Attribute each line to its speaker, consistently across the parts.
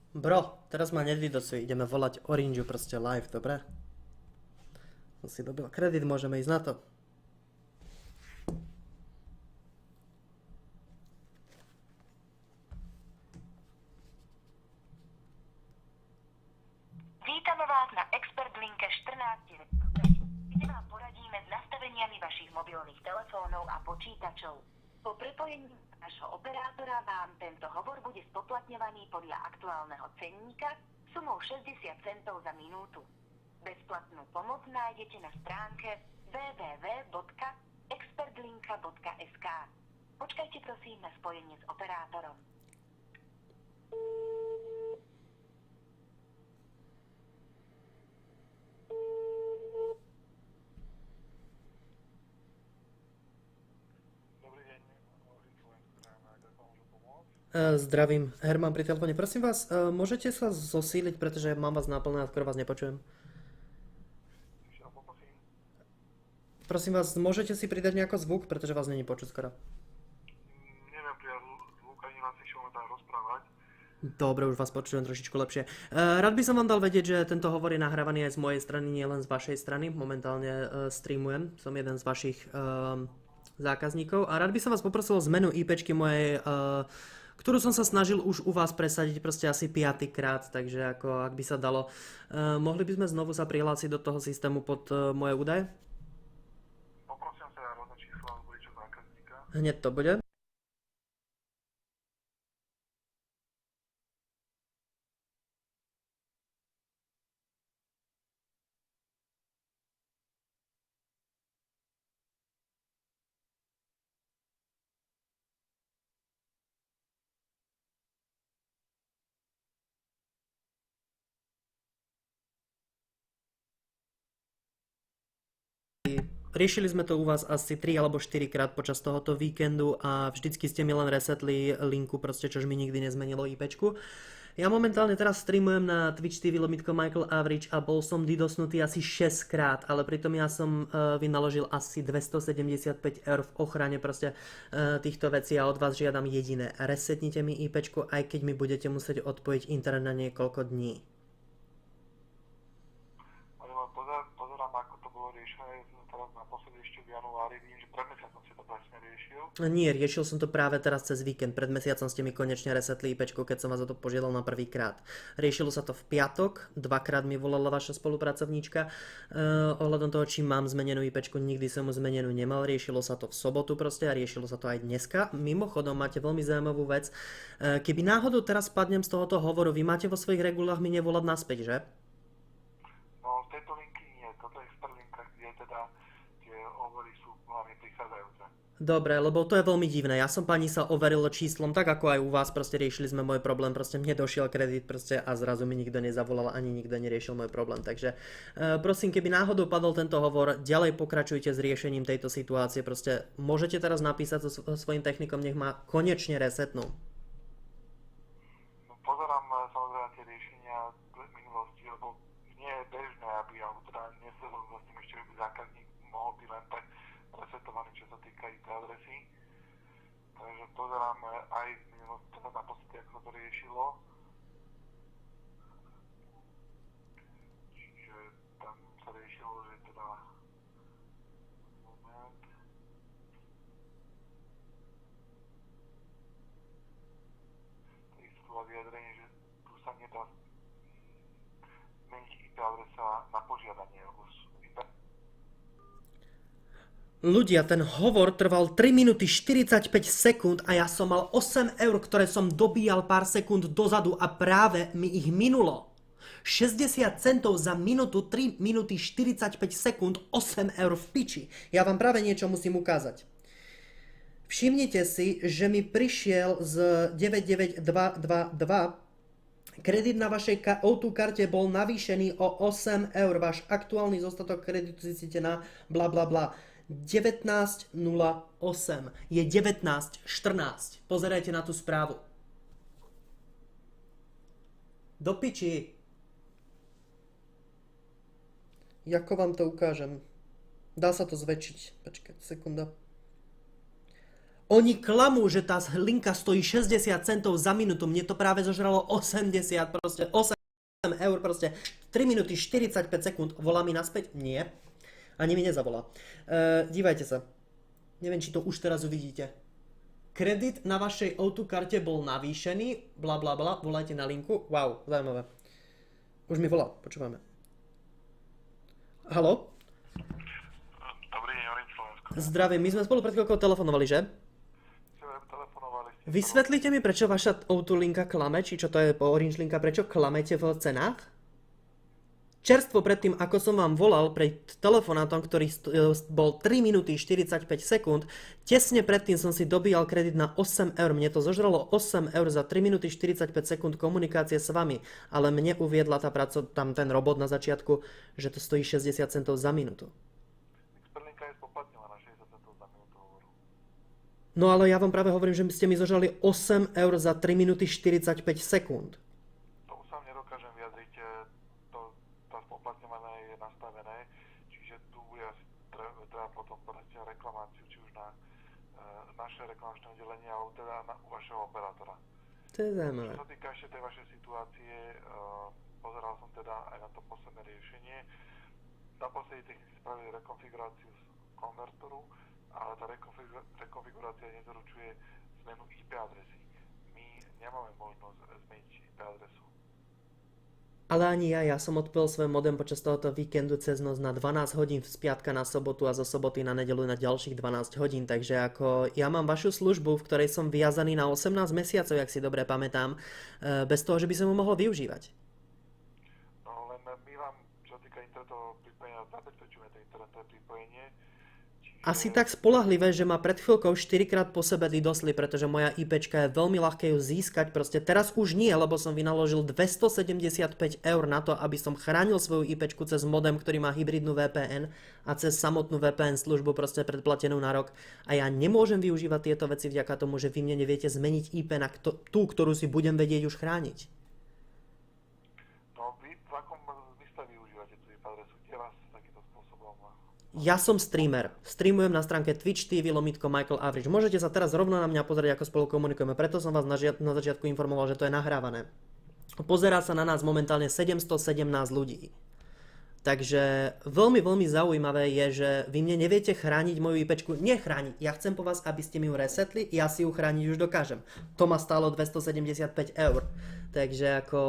Speaker 1: Bro, teraz ma nedvidosuje, ideme volať Orangeu proste live, dobre? To si dobil kredit, môžeme ísť na to.
Speaker 2: Vítame vás na Expert linke 14, kde vám poradíme s nastaveniami vašich mobilných telefónov a počítačov. Po prepojení nášho operátora vám tento hovor bude spoplatňovaný podľa aktuálneho cenníka sumou 60 centov za minútu. Bezplatnú pomoc nájdete na stránke www.expertlinka.sk. Počkajte prosím na spojenie s operátorom.
Speaker 1: Zdravím, Herman pri telefóne. Prosím vás, môžete sa zosíliť, pretože mám vás naplné a skoro vás nepočujem. Prosím vás, môžete si pridať nejako zvuk, pretože vás není počuť skoro.
Speaker 3: Neviem prijať zvuk, ani vás ešte momentálne rozprávať.
Speaker 1: Dobre, už vás počujem trošičku lepšie. Rád by som vám dal vedieť, že tento hovor je nahrávaný aj z mojej strany, nielen z vašej strany. Momentálne streamujem, som jeden z vašich zákazníkov a rád by som vás poprosil o zmenu IPčky mojej, ktorú som sa snažil už u vás presadiť proste asi 5. krát, takže ako ak by sa dalo, mohli by sme znovu sa prihlásiť do toho systému pod moje údaje?
Speaker 3: Poprosím sa ja rodné číslo alebo niečo zákazníka.
Speaker 1: Hneď to bude. Riešili sme to u vás asi 3 alebo 4 krát počas tohoto víkendu a vždycky ste mi len resetli linku, proste čož mi nikdy nezmenilo IPčku. Ja momentálne teraz streamujem na Twitch TV lomitko Michael Average a bol som didosnutý asi 6 krát, ale pritom ja som vynaložil asi 275 eur v ochrane proste týchto vecí a od vás žiadam jediné. Resetnite mi IPčku, aj keď mi budete musieť odpojiť internet na niekoľko dní.
Speaker 3: Ale pozerám, ako to bolo riešené teraz naposledy ešte v januári. Vidím, že pred mesiacom si to presne riešil.
Speaker 1: Nie, riešil som to práve teraz cez víkend. Pred mesiacom ste mi konečne resetli IPčko, keď som vás o to požiadal na prvýkrát. Riešilo sa to v piatok, 2-krát mi volala vaša spolupracovníčka ohľadom toho, či mám zmenenú IPčku, nikdy som mu zmenenú nemal. Riešilo sa to v sobotu proste a riešilo sa to aj dneska. Mimochodom, máte veľmi zaujímavú vec. Keby náhodou teraz spadnem z tohoto hovoru, vy máte vo svojich regulách mi nevolať naspäť, že?
Speaker 3: No, z tejto linky nie. Toto je Expert linka, kde teda tie hovory sú hlavne prichádzajúce.
Speaker 1: Dobre, lebo to je veľmi divné. Ja som pani sa overil číslom, tak ako aj u vás, proste riešili sme môj problém, proste mne došiel kredit proste a zrazu mi nikto nezavolal, ani nikto neriešil môj problém. Takže prosím, keby náhodou padol tento hovor, ďalej pokračujte s riešením tejto situácie, proste môžete teraz napísať so svojím technikom, nech ma konečne resetnú.
Speaker 3: No, pozerám samozrejme tie riešenia v minulosti, lebo nie je bežné, aby, alebo teda nesledol s tým ešte zákazník mohol byť len tak resetovaný, čo sa týka IP adresy. Takže pozerám aj v minulosti, teda naposledy, ako sa to riešilo. Čiže tam sa riešilo, že teda moment. Takisto bolo vyjadrenie, že tu sa nedá zmeniť IP adresa na požiadanie, lebo IP
Speaker 1: Ľudia, ten hovor trval 3 minúty 45 sekúnd a ja som mal 8 eur, ktoré som dobíjal pár sekúnd dozadu a práve mi ich minulo. 60 centov za minútu, 3 minúty 45 sekúnd, 8 eur v piči. Ja vám práve niečo musím ukázať. Všimnite si, že mi prišiel z 99222 kredit na vašej O2 karte bol navýšený o 8 eur. Váš aktuálny zostatok kreditu zistíte na bla bla bla. 19.08. Je 19.14. Pozerajte na tú správu. Do piči. Jako vám to ukážem? Dá sa to zväčšiť. Počkaj, sekunda. Oni klamú, že tá linka stojí 60 centov za minútu, mne to práve zožralo 80, proste 8 eur, proste 3 minúty 45 sekúnd, volá mi naspäť? Nie. Ani mi nezavolá. Dívajte sa. Neviem, či to už teraz uvidíte. Kredit na vašej O2 karte bol navýšený, bla bla bla, volajte na linku. Wow, zaujímavé. Už mi volá, počúvame. Haló?
Speaker 3: Dobrý deň, Orange Slovensko.
Speaker 1: Zdravím, my sme spolu pred chvíľkou telefonovali, že?
Speaker 3: Telefonovali ste.
Speaker 1: Vysvetlite mi, prečo vaša O2 linka klame, či čo to je Orange linka, prečo klamete v cenách? Čerstvo predtým, ako som vám volal pred telefonátom, ktorý bol 3 minúty 45 sekúnd, tesne predtým som si dobíjal kredit na 8 eur. Mne to zožralo 8 eur za 3 minúty 45 sekúnd komunikácie s vami, ale mne uviedla tam ten robot na začiatku, že to stojí 60 centov za minútu.
Speaker 3: Expertlinka je spoplatnená na 60 centov za minútu hovoru.
Speaker 1: No ale ja vám práve hovorím, že ste mi zožrali 8 eur za 3 minúty 45 sekúnd.
Speaker 3: Tomu sa nedokážem vyjadriť, tá spoplatňované je nastavené, čiže tu bude asi treba potom podať reklamáciu, či už na naše reklamačné oddelenie, alebo teda u vašeho operátora.
Speaker 1: To je zaujímavé.
Speaker 3: Čo sa týka ešte tej vašej situácie, pozeral som teda aj na to posledné riešenie. Naposledy technici spravili rekonfiguráciu z konvertoru, ale tá rekonfigurácia nezaručuje zmenu IP adresy. My nemáme možnosť zmeniť IP adresu.
Speaker 1: Ale ani ja som odpojil svoj modem počas tohoto víkendu cez noc na 12 hodín z piatka na sobotu a zo soboty na nedeľu na ďalších 12 hodín, takže ako ja mám vašu službu, v ktorej som viazaný na 18 mesiacov, jak si dobre pamätám, bez toho, že by som ho mohol využívať.
Speaker 3: No len my vám, čo sa týka internetového pripojenia, zabezpečujeme to internetové pripojenie.
Speaker 1: Asi tak spolahlivé, že ma pred chvíľkou 4-krát po sebe didosli, pretože moja IPčka je veľmi ľahké ju získať, proste teraz už nie, lebo som vynaložil 275 eur na to, aby som chránil svoju IPčku cez modem, ktorý má hybridnú VPN a cez samotnú VPN službu proste predplatenú na rok a ja nemôžem využívať tieto veci vďaka tomu, že vy mne neviete zmeniť IP na tú, ktorú si budem vedieť už chrániť.
Speaker 3: No vy v akom zmysle využívate tú IP adresu? Kde vás takýmto spôsobom?
Speaker 1: Ja som streamer. Streamujem na stránke Twitch TV /Michael Average. Môžete sa teraz rovno na mňa pozrieť, ako spolu komunikujeme. Preto som vás na začiatku informoval, že to je nahrávané. Pozerá sa na nás momentálne 717 ľudí. Takže veľmi, veľmi zaujímavé je, že vy mne neviete chrániť moju IPčku. Nechrániť. Ja chcem po vás, aby ste mi ju resetli, ja si ju chrániť už dokážem. To ma stálo 275 eur. Takže ako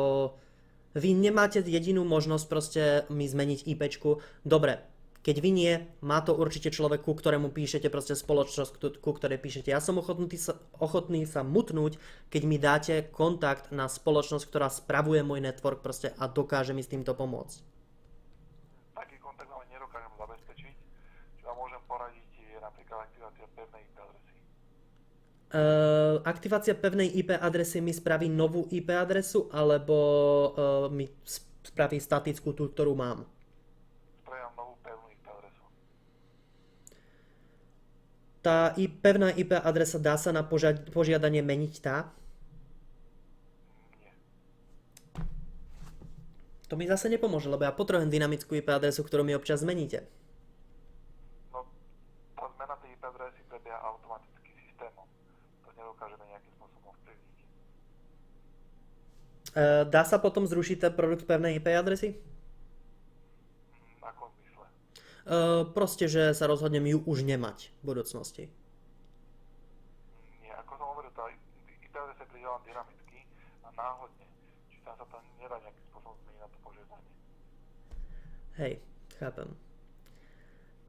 Speaker 1: vy nemáte jedinú možnosť proste mi zmeniť IPčku. Dobre. Keď vy nie, má to určite človek, ku ktorému píšete, proste spoločnosť, ku ktorej píšete. Ja som ochotný sa mutnúť, keď mi dáte kontakt na spoločnosť, ktorá spravuje môj network proste a dokáže mi s týmto pomôcť.
Speaker 3: Taký kontakt vám nedokážem zabezpečiť. Čo vám môžem poradiť je napríklad aktivácia pevnej IP adresy.
Speaker 1: Aktivácia pevnej IP adresy mi spraví novú IP adresu, alebo mi spraví statickú tú, ktorú mám? Tá pevná IP adresa dá sa na požiadanie meniť tá?
Speaker 3: Nie.
Speaker 1: To mi zase nepomôže, lebo ja potrebujem dynamickú IP adresu, ktorú mi občas zmeníte.
Speaker 3: No, tá zmena tej IP adresy prebieha automaticky systémom. To nedokážeme nejakým spôsobom vplyvniť.
Speaker 1: Dá sa potom zrušiť ten produkt pevnej IP adresy? Proste, že sa rozhodnem ju už nemať v budúcnosti.
Speaker 3: Nie, ako som hovoril, tá IP adresa je pridelená dynamicky a náhodne. Či tam sa to nedá nejakým spôsobom zmeniť na to požiadanie.
Speaker 1: Hej, chápem.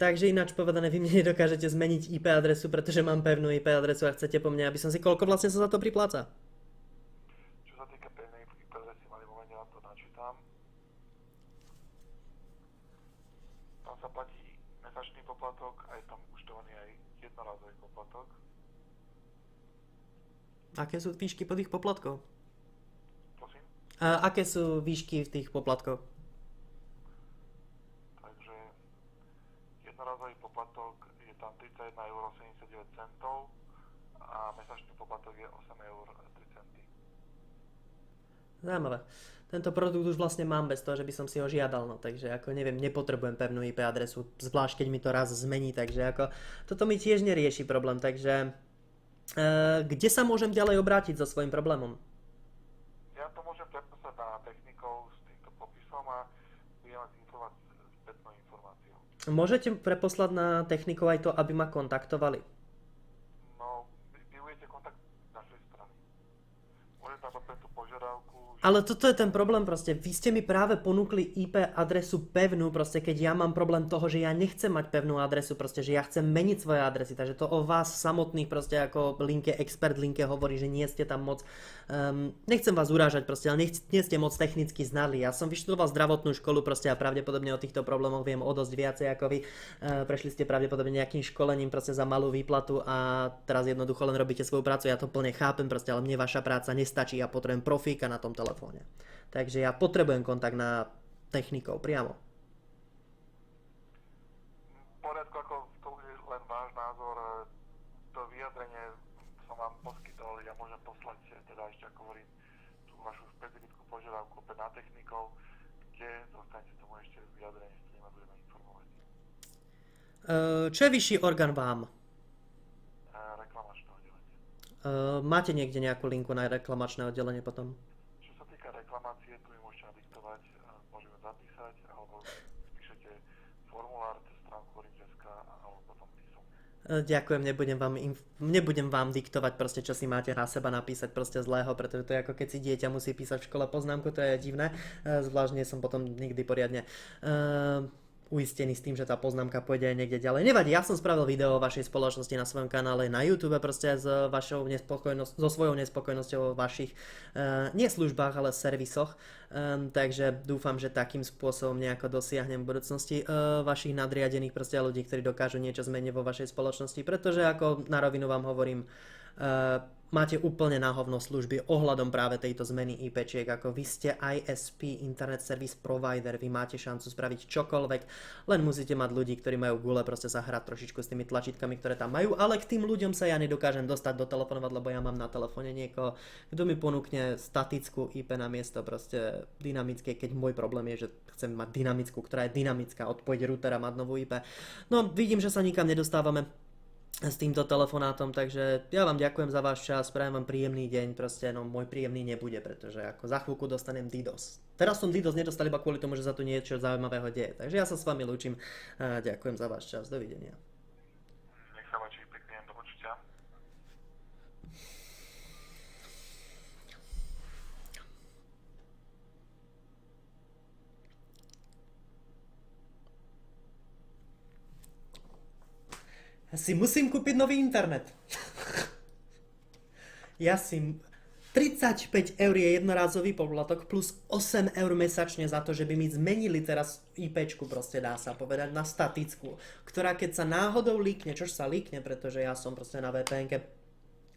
Speaker 1: Takže ináč povedané, vy mne nedokážete zmeniť IP adresu, pretože mám pevnú IP adresu a chcete po mne, aby som si koľko vlastne sa za to pripláca?
Speaker 3: Čo sa týka pevnej IP adresy, mali momente vám to načítam. Tam sa platí mesačný poplatok a je tam účtovaný aj jednorázový poplatok.
Speaker 1: Aké sú výšky po tých poplatkov?
Speaker 3: Prosím?
Speaker 1: Aké sú výšky tých poplatkov?
Speaker 3: Takže jednorázový poplatok je tam 31,79 € a mesačný poplatok je 8,03 €.
Speaker 1: Zaujímavé. Tento produkt už vlastne mám bez toho, že by som si ho žiadal, no takže ako neviem, nepotrebujem pevnú IP adresu, zvlášť keď mi to raz zmení, takže ako toto mi tiež nerieši problém, takže Kde sa môžem ďalej obrátiť so svojím problémom?
Speaker 3: Ja to môžem preposlať na technikov s týmto popisom a budem vás informovať spätnou informáciou.
Speaker 1: Môžete preposlať na technikov aj to, aby ma kontaktovali.
Speaker 3: No, vy budete kontakt našej strany. Môžete tam doplniť tú požiadavku, že
Speaker 1: Ale toto je ten problém proste. Vy ste mi práve ponúkli IP adresu pevnú, proste keď ja mám problém toho, že ja nechcem mať pevnú adresu, proste že ja chcem meniť svoje adresy, takže to o vás samotných proste ako linke, expert linke hovorí, že nie ste tam moc, nechcem vás urážať proste, ale nie ste moc technicky znali. Ja som vyštudoval zdravotnú školu proste a pravdepodobne o týchto problémoch viem o dosť viacej ako vy. Prešli ste pravdepodobne nejakým školením proste za malú výplatu a teraz jednoducho len robíte svoju prácu. Ja to plne chápem proste, ale mne vaša práca nestačí, ja potrebujem profíka na tom telefóne. Takže ja potrebujem kontakt na technikov priamo.
Speaker 3: v poriadku, ako to už je len váš názor, to vyjadrenie som vám poskytol, ja môžem poslať teda ešte, ako hovorím, tú vašu špecifickú požiadavku opäť na technikov, kde dostanete tomu ešte vyjadrenie, s ktorým vás budeme informovať.
Speaker 1: Čo je vyšší orgán vám?
Speaker 3: Reklamačné oddelenie.
Speaker 1: Máte niekde nejakú linku na reklamačné oddelenie potom?
Speaker 3: Čo sa týka reklamácie, tu ju môžete nadiktovať, môžeme zapísať, alebo spíšete formulár cez stránku Orange.sk alebo potom písom.
Speaker 1: Ďakujem, nebudem vám diktovať proste, čo si máte na seba napísať proste zlého, pretože to je ako keď si dieťa musí písať v škole poznámku, to je divné, zvlášť nie som potom nikdy poriadne uistený s tým, že tá poznámka pôjde aj niekde ďalej. Nevadí, ja som spravil video o vašej spoločnosti na svojom kanále na YouTube proste so svojou nespokojnosťou vo vašich nie službách, ale servisoch. Takže dúfam, že takým spôsobom nejako dosiahnem v budúcnosti vašich nadriadených proste ľudí, ktorí dokážu niečo zmeniť vo vašej spoločnosti, pretože ako na rovinu vám hovorím, máte úplne na hovno služby ohľadom práve tejto zmeny IPčiek, ako vy ste ISP, Internet Service Provider, vy máte šancu spraviť čokoľvek, len musíte mať ľudí, ktorí majú gule proste sa hrať trošičku s tými tlačítkami, ktoré tam majú, ale k tým ľuďom sa ja nedokážem dostať dotelefonovať, lebo ja mám na telefóne niekoho, kto mi ponúkne statickú IP na miesto proste dynamické, keď môj problém je, že chcem mať dynamickú, ktorá je dynamická, odpojiť routera, mať novú IP. No, vidím, že sa nikam nedostávame s týmto telefonátom, takže ja vám ďakujem za váš čas, prajem vám príjemný deň, proste no môj príjemný nebude, pretože ako za chvíľku dostanem DDoS. Teraz som DDoS nedostal iba kvôli tomu, že sa tu niečo zaujímavého deje, takže ja sa s vami lúčim a ďakujem za váš čas, dovidenia.
Speaker 3: Nech sa páči, pekný deň, do počutia.
Speaker 1: Ja si musím kúpiť nový internet. Ja si... 35 eur je jednorázový poplatok plus 8 eur mesačne za to, že by mi zmenili teraz IPčku, proste dá sa povedať, na statickú, ktorá keď sa náhodou líkne, čož sa líkne, pretože ja som proste na VPN-ke,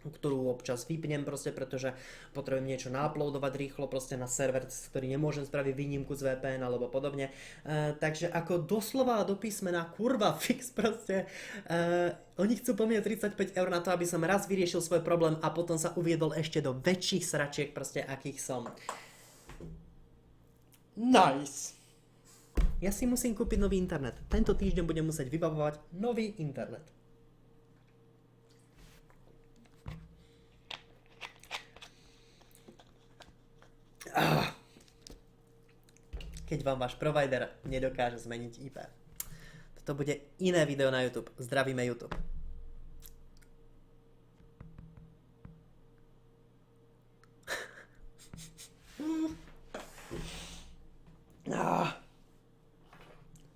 Speaker 1: ktorú občas vypnem proste, pretože potrebujem niečo nauploadovať rýchlo proste na server, ktorý nemôžem spraviť výnimku z VPN alebo podobne. Takže ako doslova do písmena kurva fix proste, oni chcú po mne 35 eur na to, aby som raz vyriešil svoj problém a potom sa uviedol ešte do väčších sračiek proste, akých som. Nice! Ja si musím kúpiť nový internet. Tento týždeň budem musieť vybavovať nový internet. Keď vám váš provider nedokáže zmeniť IP. Toto bude iné video na YouTube. Zdravíme YouTube.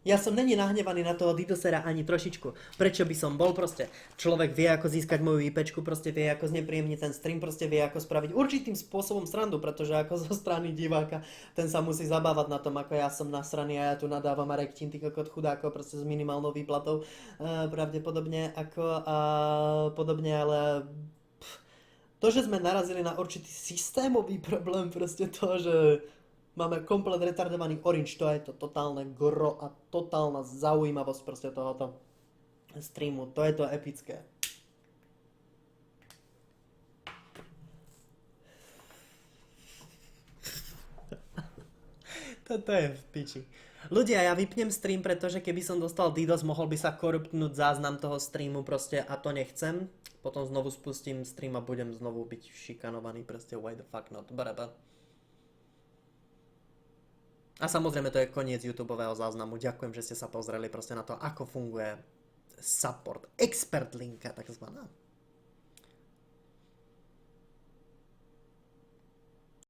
Speaker 1: Ja som není nahnevaný na toho DDoSera ani trošičku. Prečo by som bol proste? Človek vie, ako získať moju IPčku, proste vie, ako znepríjemniť ten stream, proste vie, ako spraviť určitým spôsobom srandu, pretože ako zo strany diváka, ten sa musí zabávať na tom, ako ja som nasraný a ja tu nadávam a rektín, ty kokot chudákov, proste s minimálnou výplatou, pravdepodobne, ako a podobne, ale... To, že sme narazili na určitý systémový problém, proste to, že... Máme komplet retardovaný Orange, to je to totálne gro a totálna zaujímavosť proste tohoto streamu, to je to epické. Toto je v piči. Ľudia, ja vypnem stream, pretože keby som dostal DDoS, mohol by sa koruptnúť záznam toho streamu proste a to nechcem. Potom znovu spustím stream a budem znovu byť šikanovaný, proste why the fuck not, brebe. A samozrejme to je koniec YouTubeového záznamu. Ďakujem, že ste sa pozreli proste na to, ako funguje support, expert linka takzvaná.